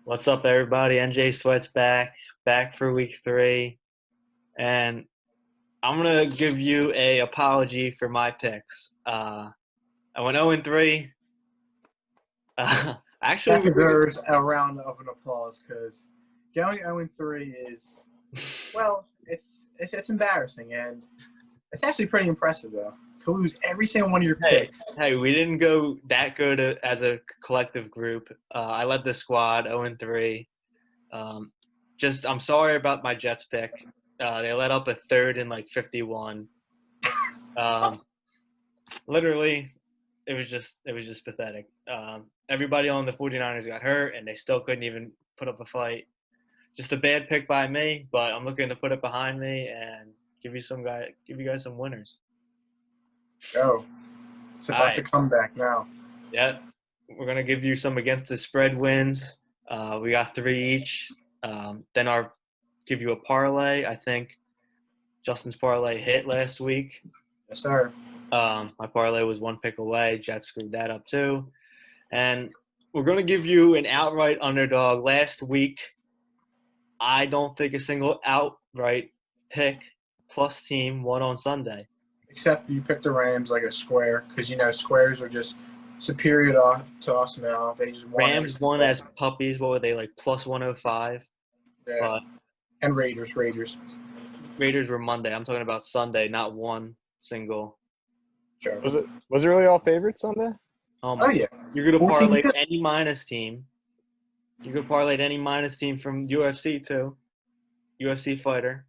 What's up, everybody? NJ Sweat's back for week 3, and I'm gonna give you a apology for my picks. I went 0-3. Actually, That deserves a round of an applause because going 0-3 is, well, it's embarrassing, and it's actually pretty impressive though to lose every single one of your picks. Hey, we didn't go that good as a collective group. I led the squad 0-3. I'm sorry about my Jets pick. They let up a third in like 51. Literally, it was just pathetic. Everybody on the 49ers got hurt, and they still couldn't even put up a fight. Just a bad pick by me, but I'm looking to put it behind me and give you guys some winners. Oh, it's about the comeback now. Yeah, we're gonna give you some against the spread wins. We got 3 each. Then I'll give you a parlay. I think Justin's parlay hit last week. Yes, sir. My parlay was 1 pick away. Jets screwed that up too. And we're going to give you an outright underdog. Last week, I don't think a single outright pick plus team won on Sunday. Except you picked the Rams like a square because, squares are just superior to us now. They just won. Rams won as puppies. What were they, like plus 105? Yeah. And Raiders. Raiders were Monday. I'm talking about Sunday, not one single. Sure. Was it really all favorites Sunday? Oh yeah. You're gonna parlay any minus team. You could parlay any minus team from UFC too. UFC fighter.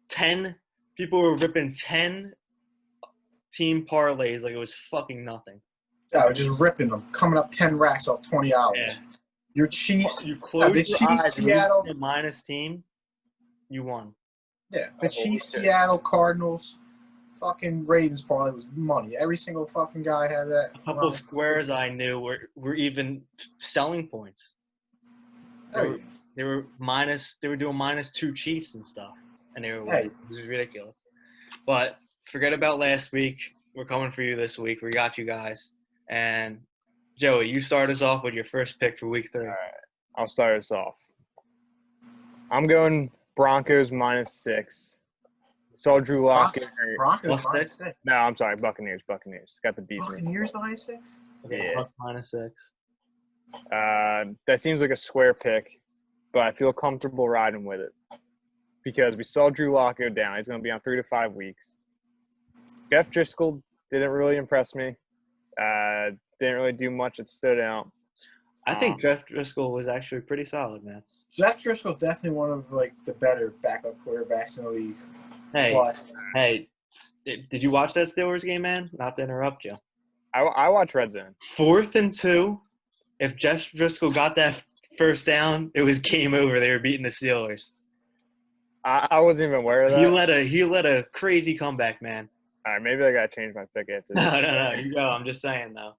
10 people were ripping 10 team parlays like it was fucking nothing. Yeah, just ripping them, coming up 10 racks off $20. Yeah. Your Chiefs. You close the your Chiefs, eyes Seattle and minus team. You won. Yeah, the Chiefs, Seattle, Cardinals, fucking Ravens parlay was money. Every single fucking guy had that. A couple of squares I knew were even selling points. They were doing -2 Chiefs and stuff, and they were winning. It was ridiculous. But forget about last week. We're coming for you this week. We got you guys. And Joey, you start us off with your first pick for week 3. All right, I'll start us off. I'm going Broncos -6. Saw Drew Lock. Broncos -6. No, I'm sorry, Buccaneers. Got the beats. Buccaneers -6. Okay, yeah. +6. That seems like a square pick, but I feel comfortable riding with it because we saw Drew Lock go down. He's going to be on 3 to 5 weeks. Jeff Driscoll didn't really impress me. Didn't really do much that stood out. I think Jeff Driscoll was actually pretty solid, man. Jeff Driscoll's definitely one of the better backup quarterbacks in the league. Hey, did you watch that Steelers game, man? Not to interrupt you. I watch Red Zone. 4th and 2. If Jeff Driscoll got that first down, it was game over. They were beating the Steelers. I wasn't even aware of that. He led a crazy comeback, man. All right, maybe I gotta change my pick after this. No. You go. I'm just saying though.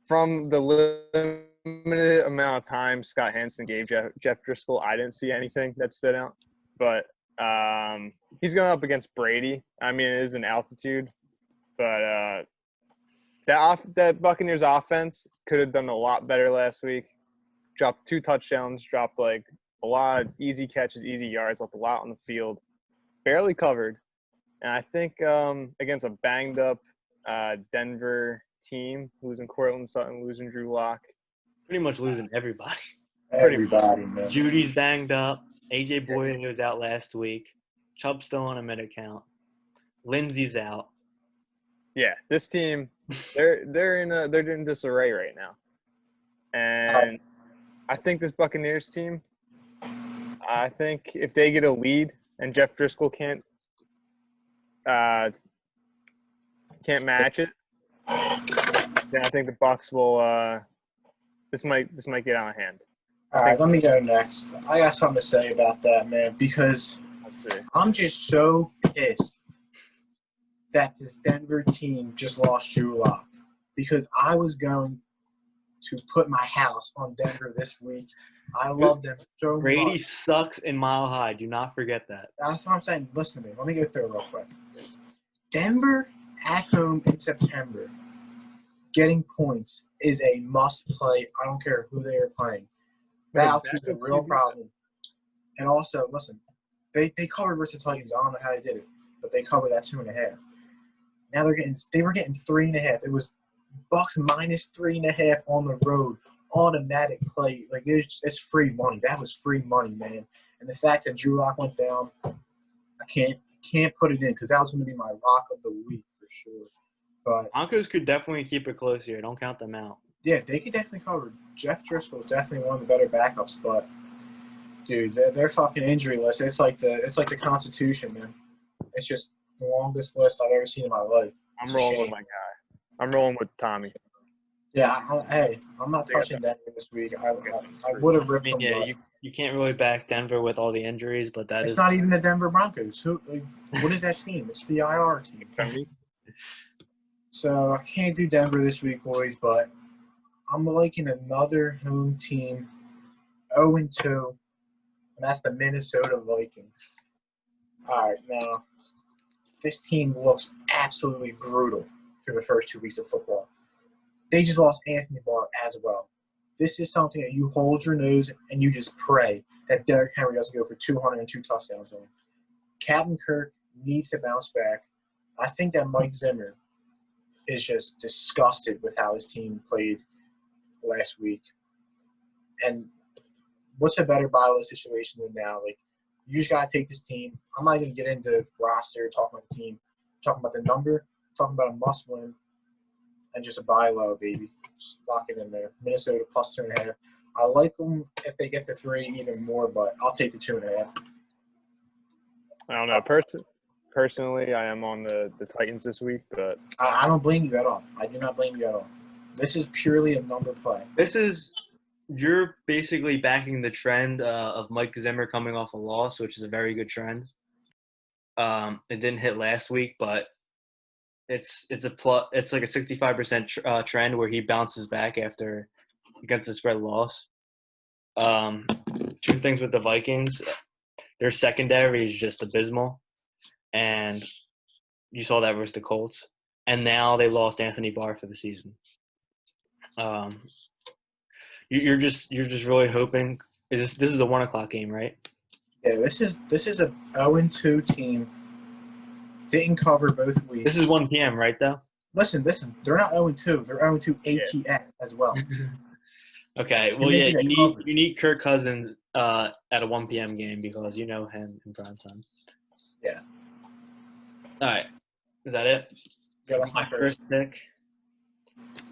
From the limited amount of time Scott Hansen gave Jeff Driscoll, I didn't see anything that stood out. But he's going up against Brady. I mean, it is an altitude, but that Buccaneers offense could have done a lot better last week. Dropped 2 touchdowns, dropped like a lot of easy catches, easy yards, left a lot on the field. Barely covered. And I think against a banged-up Denver team, losing Cortland Sutton, losing Drew Lock. Pretty much losing everybody. Everybody, man. Judy's banged up. A.J. Boyd was out last week. Chubb's still on a mid-account. Lindsey's out. Yeah, this team, they're in disarray right now. And I think this Buccaneers team, I think if they get a lead and Jeff Driscoll can't match it, then I think the Bucs will. This might get out of hand. All right, let me go next. I got something to say about that, man, because I'm just so pissed that this Denver team just lost Drew Lock because I was going to put my house on Denver this week. I love them so much. Brady sucks in Mile High. Do not forget that. That's what I'm saying. Listen to me. Let me go through it real quick. Denver at home in September, getting points is a must-play. I don't care who they are playing. That altitude's a real problem. And also, listen, they covered versus the Titans. I don't know how they did it, but they covered that 2.5. Now they were getting 3.5. It was Bucks minus 3.5 on the road, automatic play. Like it's free money. That was free money, man. And the fact that Drew Lock went down, I can't put it in because that was going to be my lock of the week for sure. But Broncos could definitely keep it close here. Don't count them out. Yeah, they could definitely cover. Jeff Driscoll is definitely one of the better backups, but dude, they're fucking injury list. It's like the Constitution, man. It's just the longest list I've ever seen in my life. I'm rolling with my guy. I'm rolling with Tommy. Yeah, I'm not touching Denver this week. I would have ripped them. Yeah, you can't really back Denver with all the injuries, but it's not even the Denver Broncos. What is that team? It's the IR team. So I can't do Denver this week, boys, but I'm liking another home team, 0-2, and that's the Minnesota Vikings. All right, now this team looks absolutely brutal through the first 2 weeks of football. They just lost Anthony Barr as well. This is something that you hold your nose and you just pray that Derrick Henry doesn't go for 202 touchdowns on him. Captain Kirk needs to bounce back. I think that Mike Zimmer is just disgusted with how his team played last week. And what's a better buy low situation than now? Like, you just got to take this team. I'm not going to get into roster, talking about the team, talking about the number, talking about a must win, and just a buy low, baby. Just lock it in there. Minnesota plus 2.5. I like them if they get the 3 even more, but I'll take the 2.5. I don't know. Personally, I am on the Titans this week, but I don't blame you at all. I do not blame you at all. This is purely a number play. You're basically backing the trend of Mike Zimmer coming off a loss, which is a very good trend. It didn't hit last week, but it's like a 65% trend where he bounces back after against the spread loss. Two things with the Vikings: their secondary is just abysmal, and you saw that versus the Colts. And now they lost Anthony Barr for the season. You're just really hoping. This is a 1:00 game, right? Yeah, this is a 0-2 team. Didn't cover both weeks. This is 1 p.m., right? Though. Listen. They're not 0-2. They're 0-2 ATS as well. Okay. Well, yeah, you need Kirk Cousins at a 1 p.m. game because you know him in prime time. Yeah. All right. Is that it? Yeah, that's my first pick.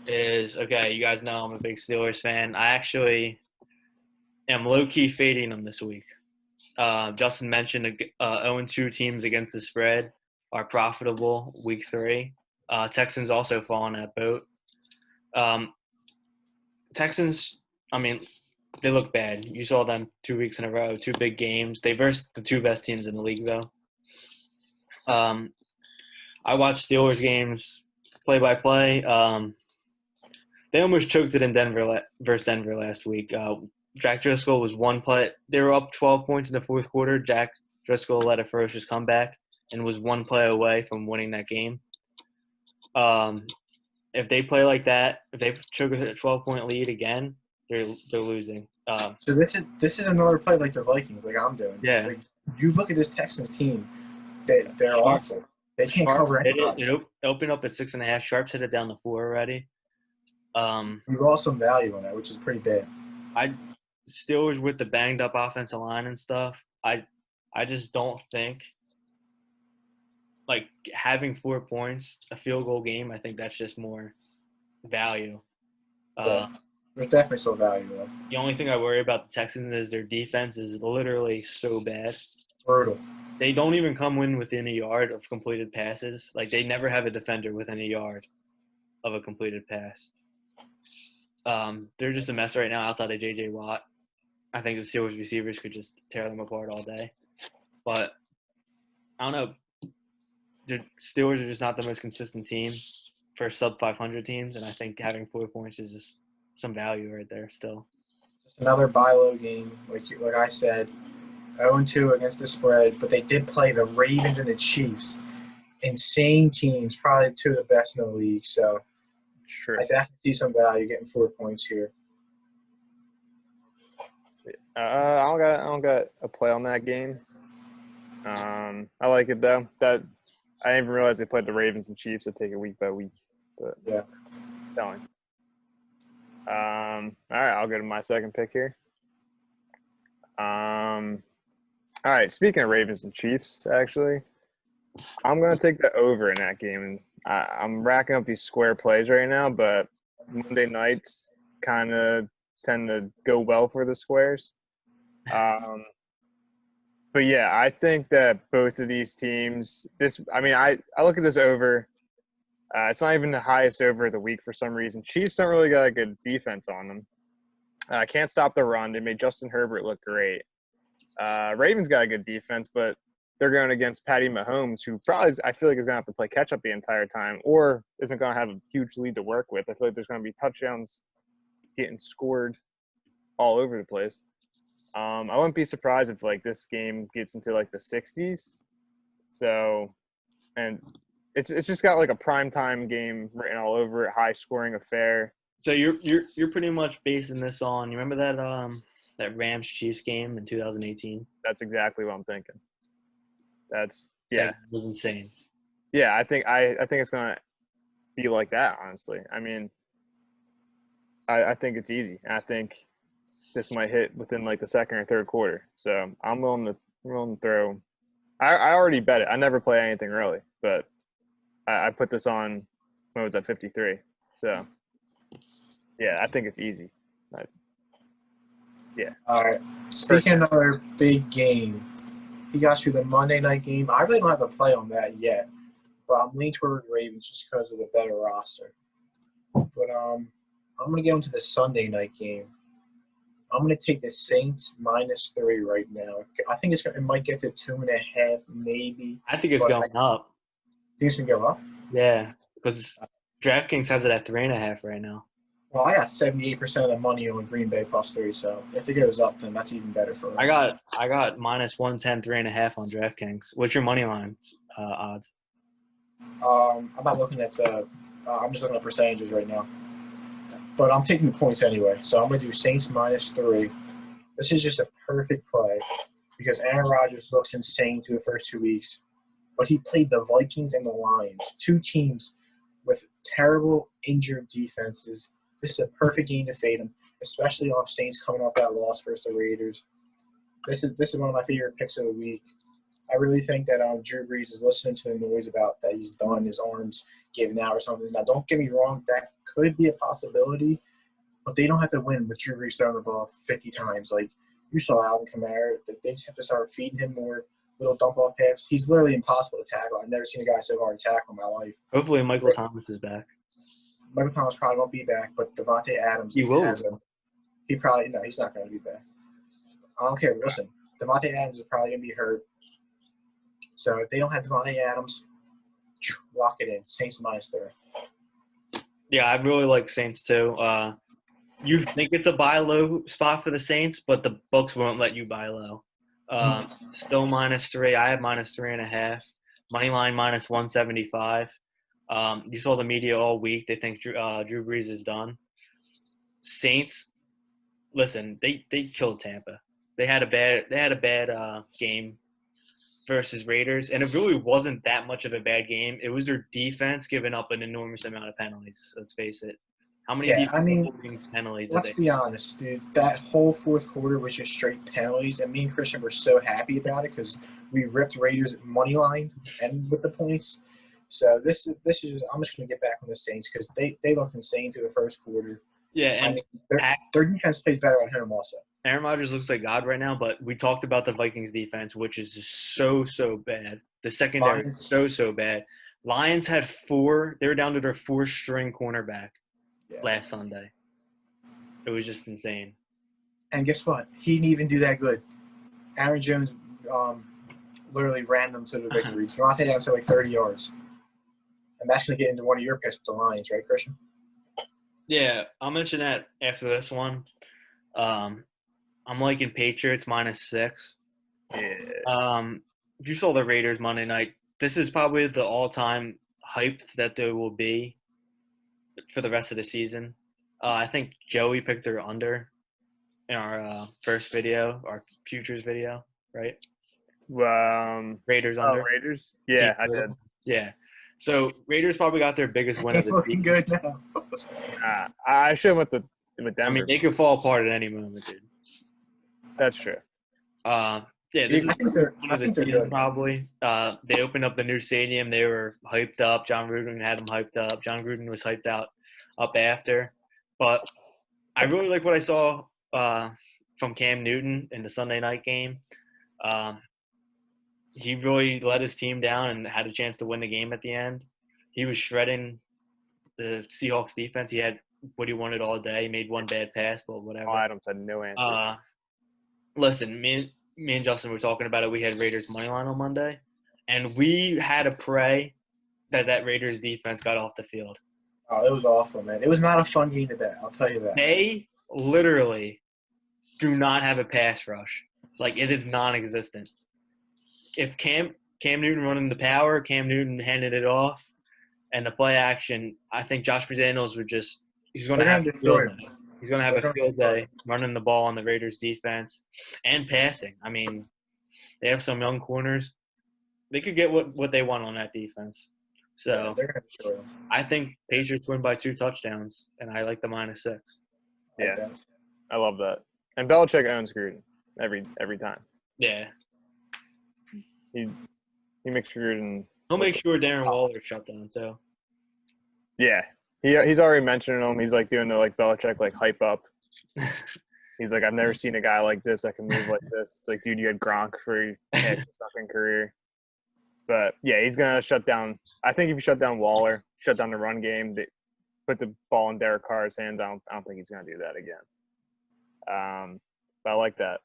Is okay. You guys know I'm a big Steelers fan. I actually am low-key fading them this week. Justin mentioned 0-2 teams against the spread are profitable week 3. Texans also fall on that boat. Texans, I mean, they look bad. You saw them 2 weeks in a row, 2 big games. They versed the 2 best teams in the league, though. I watched Steelers games play-by-play. They almost choked it in Denver versus Denver last week. Jack Driscoll was one play. They were up 12 points in the fourth quarter. Jack Driscoll led a ferocious comeback and was one play away from winning that game. If they play like that, if they choke a 12-point lead again, they're losing. So this is another play like the Vikings, like I'm doing. Yeah. Like, you look at this Texans team, they're awful. They can't cover anybody. It opened up at 6.5. Sharps hit it down to 4 already. You lost some value on that, which is pretty bad. Steelers with the banged up offensive line and stuff. I just don't think like having 4 points, a field goal game. I think that's just more value. Yeah, there's definitely some value though. The only thing I worry about the Texans is their defense is literally so bad. Brutal. They don't even come in within a yard of completed passes. Like they never have a defender within a yard of a completed pass. They're just a mess right now outside of J.J. Watt. I think the Steelers receivers could just tear them apart all day. But I don't know. The Steelers are just not the most consistent team for sub-500 teams, and I think having 4 points is just some value right there still. Just another buy low game, like I said, 0-2 against the spread, but they did play the Ravens and the Chiefs insane teams, probably two of the best in the league. So Sure. I definitely see some value getting 4 points here. I don't got a play on that game. I like it though. That I didn't even realize they played the Ravens and Chiefs. That take it week by week, but Yeah. telling. All right, I'll go to my second pick here. All right, speaking of Ravens and Chiefs, actually, I'm gonna take the over in that game, and I'm racking up these square plays right now, but Monday nights kind of tend to go well for the squares. But yeah, I think that both of these teams. I look at this over. It's not even the highest over of the week for some reason. Chiefs don't really got a good defense on them. Can't stop the run. They made Justin Herbert look great. Ravens got a good defense, but they're going against Patty Mahomes, who probably I feel like is going to have to play catch up the entire time, or isn't going to have a huge lead to work with. I feel like there's going to be touchdowns getting scored all over the place. I wouldn't be surprised if like this game gets into like the 60s. So, and it's just got like a primetime game written all over it, high scoring affair. So you're pretty much basing this on. You remember that Rams Chiefs game in 2018? That's exactly what I'm thinking. That was insane. Yeah, I think it's gonna be like that. Honestly, I mean, I think it's easy. I think this might hit within like the second or third quarter. So I'm willing to throw. I already bet it. I never play anything early, but I put this on when it was at 53. So yeah, I think it's easy. Yeah. All right. Speaking of another big game, he got you the Monday night game. I really don't have a play on that yet, but I'm leaning toward Ravens just because of the better roster. But I'm going to get into the Sunday night game. I'm going to take the Saints -3 right now. I think it might get to 2.5, maybe. I think it's going up. Think it's going to go up? Yeah, because DraftKings has it at 3.5 right now. Well, I got 78% of the money on Green Bay +3, so if it goes up, then that's even better for us. I got -110, 3.5 on DraftKings. What's your money line odds? I'm not looking at I'm just looking at percentages right now. But I'm taking the points anyway, so I'm going to do Saints -3. This is just a perfect play because Aaron Rodgers looks insane through the first 2 weeks. But he played the Vikings and the Lions, two teams with terrible injured defenses. This is a perfect game to fade them, especially off Saints coming off that loss versus the Raiders. This is one of my favorite picks of the week. I really think that Drew Brees is listening to the noise about that he's done, his arms giving out or something. Now, don't get me wrong, that could be a possibility, but they don't have to win with Drew Brees throwing the ball 50 times. Like, you saw Alvin Kamara. They just have to start feeding him more little dump-off pass. He's literally impossible to tackle. I've never seen a guy so hard to tackle in my life. Hopefully Michael Thomas is back. Michael Thomas probably won't be back, but Devontae Adams. He will. He's not going to be back. I don't care. Listen, Devontae Adams is probably going to be hurt. So if they don't have Devontae Adams, lock it in. Saints -3. Yeah, I really like Saints too. You think it's a buy low spot for the Saints, but the books won't let you buy low. Still -3. I have -3.5. Money line -175. You saw the media all week. They think Drew Brees is done. Saints, listen, they killed Tampa. They had a bad game versus Raiders, and it really wasn't that much of a bad game. It was their defense giving up an enormous amount of penalties. Let's face it. How many penalties? Let's be honest, dude. That whole fourth quarter was just straight penalties, and me and Christian were so happy about it because we ripped Raiders money line and with the points. So this is just, I'm just gonna get back on the Saints because they looked insane through the first quarter. Yeah, and their defense plays better at home also. Aaron Rodgers looks like God right now, but we talked about the Vikings defense, which is just so bad. The secondary is so bad. Lions had they were down to their 4th-string cornerback last Sunday. It was just insane. And guess what? He didn't even do that good. Aaron Jones literally ran them to the victory. Devontae Adams had like 30 yards. And that's going to get into one of your picks with the Lions, right, Christian? Yeah, I'll mention that after this one. I'm liking Patriots -6. Yeah. You saw the Raiders Monday night this is probably the all-time hype that there will be for the rest of the season. I think Joey picked their under in our first video, our futures video, right? Raiders under. Raiders? Yeah, I did. Yeah. So Raiders probably got their biggest win of the looking season. good now. I should have went with Denver. I mean, they could fall apart at any moment, dude. That's true. Yeah, this is they're good. Probably. They opened up the new stadium. They were hyped up. John Gruden had them hyped up. John Gruden was hyped up after. But I really like what I saw from Cam Newton in the Sunday night game. He really let his team down and had a chance to win the game at the end. He was shredding the Seahawks defense. He had what he wanted all day. He made one bad pass, but whatever. Adams had no answer. Listen, me and Justin were talking about it. We had Raiders money line on Monday, and we had to pray that Raiders defense got off the field. Oh, it was awful, man. It was not a fun game today. I'll tell you that. They literally do not have a pass rush. Like, it is non-existent. If Cam Newton running the power, Cam Newton handed it off, and the play action, I think Josh McDaniels he's going to have a field day. He's going to have a field day running the ball on the Raiders defense and passing. I mean, they have some young corners. They could get what they want on that defense. So I think Patriots win by 2 touchdowns, and I like the -6. Yeah, I love that. And Belichick owns Gruden every time. Yeah. He makes Gruden. He'll make sure Darren Waller shut down too. Yeah, he's already mentioning him. He's like doing the Belichick hype up. He's like, I've never seen a guy like this that can move like this. It's like, dude, you had Gronk for your fucking career. But yeah, he's gonna shut down. I think if you shut down Waller, shut down the run game, put the ball in Derek Carr's hands, I don't think he's gonna do that again. But I like that.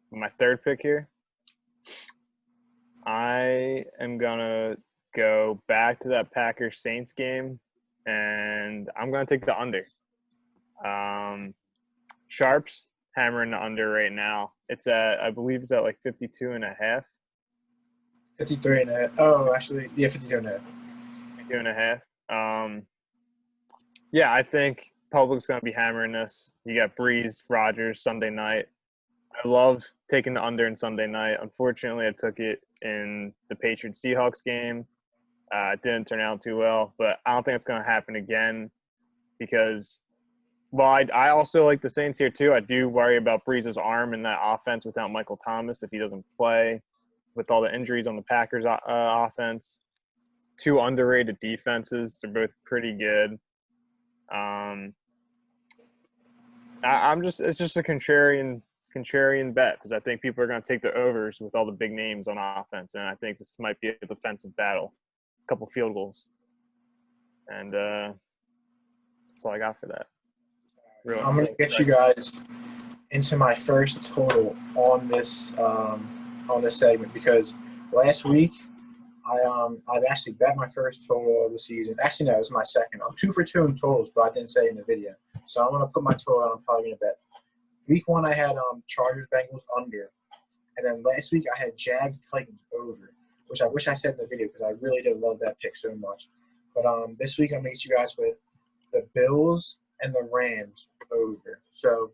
My third pick here, I am gonna go back to that Packers-Saints game, and I'm gonna take the under. Sharps hammering the under right now. I believe it's at 52.5. 53.5. Oh, actually, yeah, 52.5. 52.5. Yeah, I think public's gonna be hammering this. You got Breeze, Rodgers, Sunday night. I love taking the under in Sunday night. Unfortunately, I took it in the Patriots-Seahawks game. It didn't turn out too well, but I don't think it's going to happen again because, I also like the Saints here too. I do worry about Breeze's arm in that offense without Michael Thomas if he doesn't play, with all the injuries on the Packers offense. 2 underrated defenses. They're both pretty good. It's just a contrarian bet because I think people are going to take the overs with all the big names on offense, and I think this might be a defensive battle, a couple field goals, and that's all I got for that. Really, I'm going to get you guys into my first total on this segment because last week I've actually bet my first total of the season. Actually, no, it was my second. I'm 2 for 2 in totals, but I didn't say it in the video, so I'm going to put my total out. I'm probably going to bet. Week 1, I had Chargers Bengals under, and then last week I had Jags Titans over, which I wish I said in the video because I really did love that pick so much. But this week I'm going to get you guys with the Bills and the Rams over. So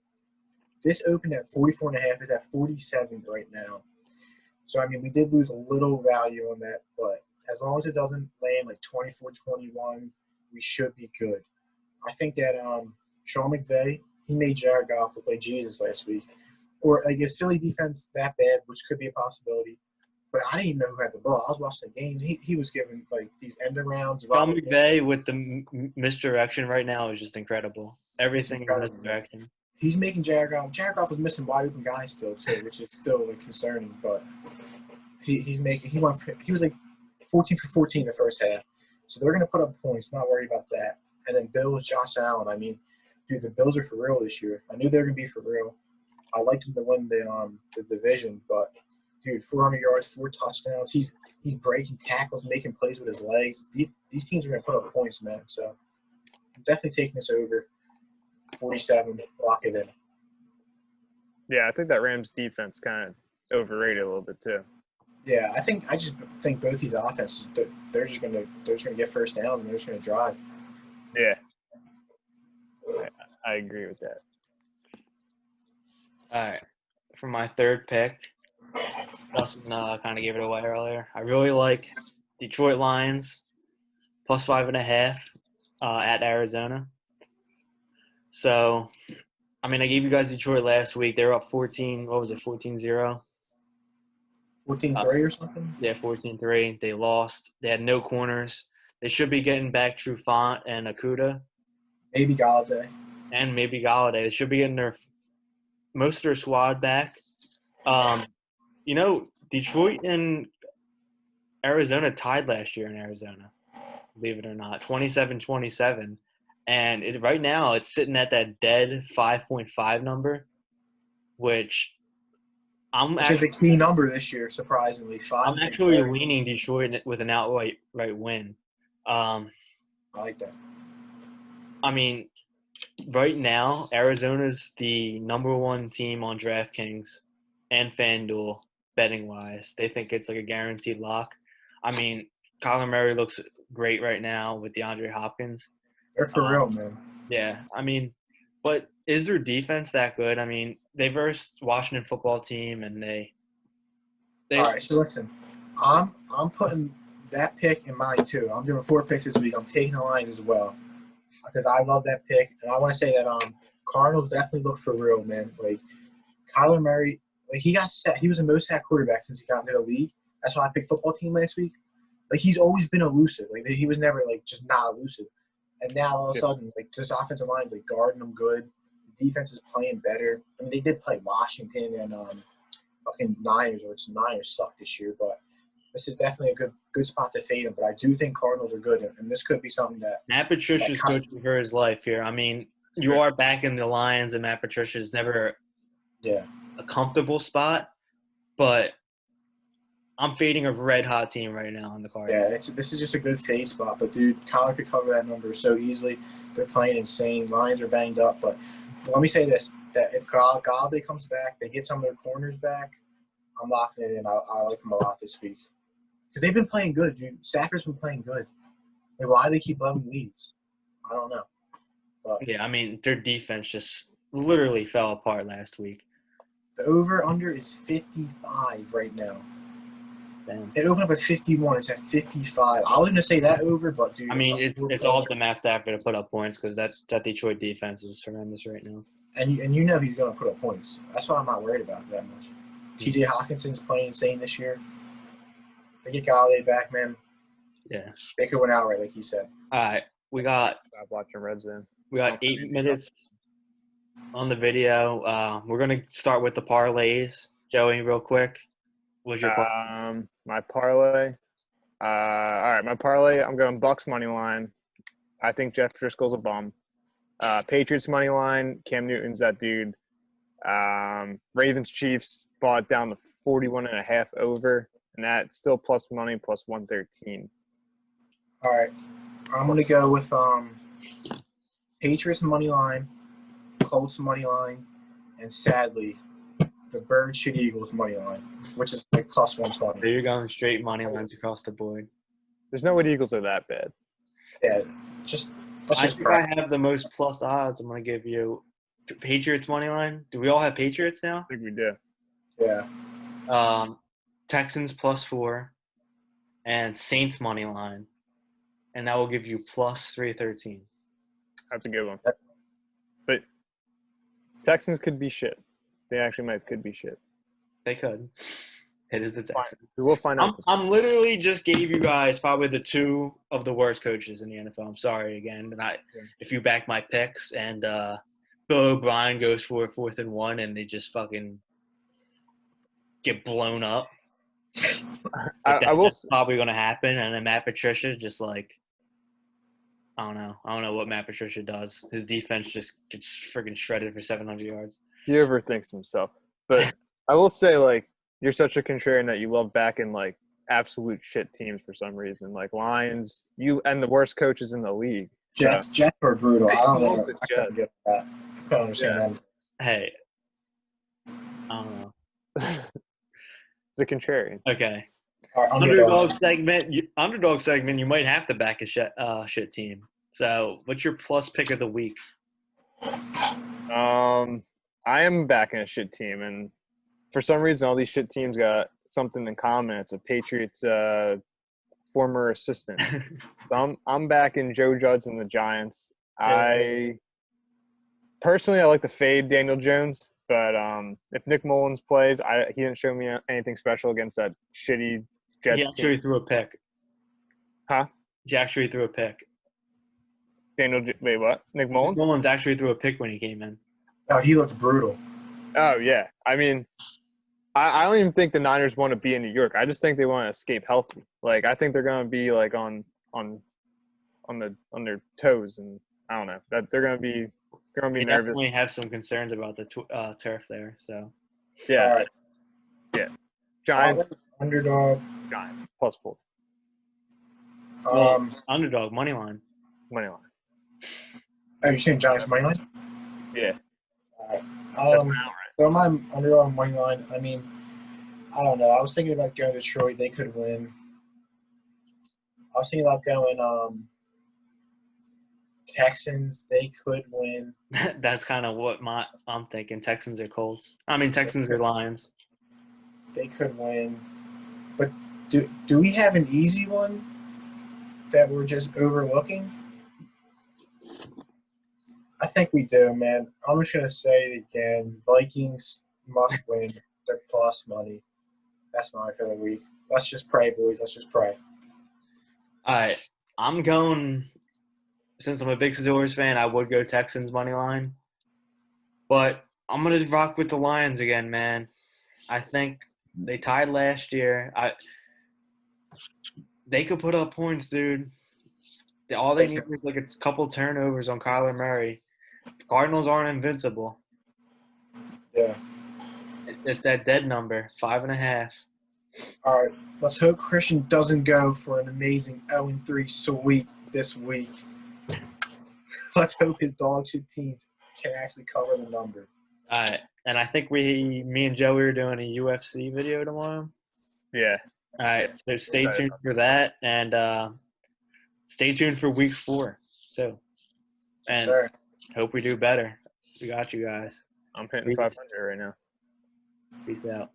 this opened at 44.5. It's at 47 right now. So I mean we did lose a little value on that, but as long as it doesn't land 24-21, we should be good. I think that Sean McVay. He made Jared Goff look like Jesus last week. Or, is Philly defense that bad, which could be a possibility. But I didn't even know who had the ball. I was watching the game. He was giving, these end arounds. Sean McVay with the misdirection right now is just incredible. Everything is misdirection. He's making Jared Goff. Jared Goff was missing wide open guys still, too, which is still concerning. But he was 14 for 14 the first half. So they're going to put up points. Not worried about that. And then Bills, Josh Allen. I mean, dude, the Bills are for real this year. I knew they were going to be for real. I liked them to win the division, but, dude, 400 yards, 4 touchdowns. He's breaking tackles, making plays with his legs. These teams are going to put up points, man. So I'm definitely taking this over. 47, lock it in. Yeah, I think that Rams defense kind of overrated a little bit too. Yeah, I just think both these offenses they're just gonna get first downs and they're just gonna drive. Yeah, I agree with that. All right, for my third pick, Dustin kind of gave it away earlier. I really like Detroit Lions plus 5.5 at Arizona. So, I mean, I gave you guys Detroit last week. They were up 14. What was it? 14-0. 14-3 or something. Yeah, 14-3. They lost. They had no corners. They should be getting back Trufant and Akuda. Maybe Galladay. And maybe Galladay. They should be getting most of their squad back. Detroit and Arizona tied last year in Arizona, believe it or not, 27-27. And right now it's sitting at that dead 5.5 number, which is a key number this year, surprisingly. I'm actually leaning Detroit with an outright win. I like that. I mean, right now, Arizona's the number one team on DraftKings and FanDuel betting-wise. They think it's like a guaranteed lock. I mean, Kyler Murray looks great right now with DeAndre Hopkins. They're for real, man. Yeah, I mean, but is their defense that good? I mean, they versed Washington football team, and they All right, so listen, I'm putting that pick in mine too. I'm doing 4 picks this week. I'm taking the Lions as well because I love that pick, and I want to say that Cardinals definitely look for real, man. Like Kyler Murray, like he got set. He was the most sacked quarterback since he got into the league. That's why I picked football team last week. Like he's always been elusive. Like he was never like just not elusive. And now all of a sudden, like this offensive line's like guarding them good. The defense is playing better. I mean, they did play Washington and fucking Niners, which the Niners suck this year, but this is definitely a good spot to fade them. But I do think Cardinals are good, and this could be something that Matt Patricia's coaching for his life here. I mean, you are back in the Lions, and Matt Patricia's never a comfortable spot, but I'm fading a red-hot team right now on the card. Yeah, this is just a good fade spot. But, dude, Kyler could cover that number so easily. They're playing insane. Lions are banged up. But let me say this, that if Galladay comes back, they get some of their corners back, I'm locking it in. I like them a lot this week. Because they've been playing good, dude. Sacker's been playing good. Like, why do they keep blowing leads? I don't know. But yeah, I mean, their defense just literally fell apart last week. The over-under is 55 right now. Damn. It opened up at 51. It's at 55. I was going to say that over, but, dude. I mean, it's all up to Matt Stafford to put up points because that Detroit defense is horrendous right now. And you know he's going to put up points. That's why I'm not worried about it that much. T.J. Hawkinson's playing insane this year. They get Galladay back, man. Yeah. They could win outright, like he said. All right. We got Stop watching Red Zone. We got 8 minutes on the video. We're going to start with the parlays. Joey, real quick. What's your parlay? My parlay. All right, my parlay, I'm going Bucks money line. I think Jeff Driscoll's a bum. Patriots money line, Cam Newton's that dude. Ravens Chiefs bought down to 41.5 over, and that's still plus money, plus 113. All right. I'm going to go with Patriots money line, Colts money line, and sadly, the Birds shit Eagles money line, which is like plus 120. So you're going straight money lines across the board. There's no way the Eagles are that bad. Yeah, I think I have the most plus odds. I'm going to give you Patriots money line. Do we all have Patriots now? I think we do. Yeah. Texans plus 4 and Saints money line. And that will give you plus 313. That's a good one. But Texans could be shit. They actually could be shit. They could. It is the Texans. We will find out. I'm literally just gave you guys probably the 2 of the worst coaches in the NFL. I'm sorry again. And if you back my picks and Bill O'Brien goes for 4th and 1 and they just fucking get blown up. That's probably going to happen. And then Matt Patricia just like, I don't know what Matt Patricia does. His defense just gets freaking shredded for 700 yards. He overthinks himself. But I will say, like, you're such a contrarian that you love backing, like, absolute shit teams for some reason. Like, Lions, and the worst coaches in the league. Jets are brutal. I don't know. I couldn't get that. I couldn't understand that. Hey, I don't know. It's a contrarian. Okay. Our Underdog segment. Underdog segment. You might have to back a shit team. So, what's your plus pick of the week? I am backing a shit team, and for some reason, all these shit teams got something in common. It's a Patriots former assistant. So I'm backing Joe Judge and the Giants. I like to fade Daniel Jones, but if Nick Mullins plays, he didn't show me anything special against that shitty Jets He actually threw a pick. Huh? He actually threw a pick. Wait, what? Nick Mullins? Nick Mullins actually threw a pick when he came in. Oh, he looked brutal. Oh, yeah. I mean, I don't even think the Niners want to be in New York. I just think they want to escape healthy. Like, I think they're going to be, like, on their toes, and I don't know. That they're going to be nervous. Definitely have some concerns about the turf there, so. Yeah. All right. Yeah. Giants. Underdog. Giants. +4. Underdog, money line. Money line. Oh, you're saying Giants money line? Yeah. All right. So my underdog money line, I mean, I don't know. I was thinking about going to Detroit. They could win. I was thinking about going Texans. They could win. That's kind of what I'm thinking. Texans or Colts. I mean, Texans or Lions. They could win. But do we have an easy one that we're just overlooking? I think we do, man. I'm just going to say it again. Vikings must win. They're plus money. That's mine for the week. Let's just pray, boys. Let's just pray. All right. I'm going – since I'm a big Steelers fan, I would go Texans money line. But I'm going to rock with the Lions again, man. I think they tied last year. They could put up points, dude. All they need is like a couple turnovers on Kyler Murray. Cardinals aren't invincible. Yeah. It's that dead number, 5.5. All right. Let's hope Christian doesn't go for an amazing 0-3 sweep this week. Let's hope his dog shit teams can actually cover the number. All right. And I think me and Joey are doing a UFC video tomorrow. Yeah. All right. So stay tuned for that. And stay tuned for week 4. So, and hope we do better. We got you guys. I'm hitting 500 right now. Peace out.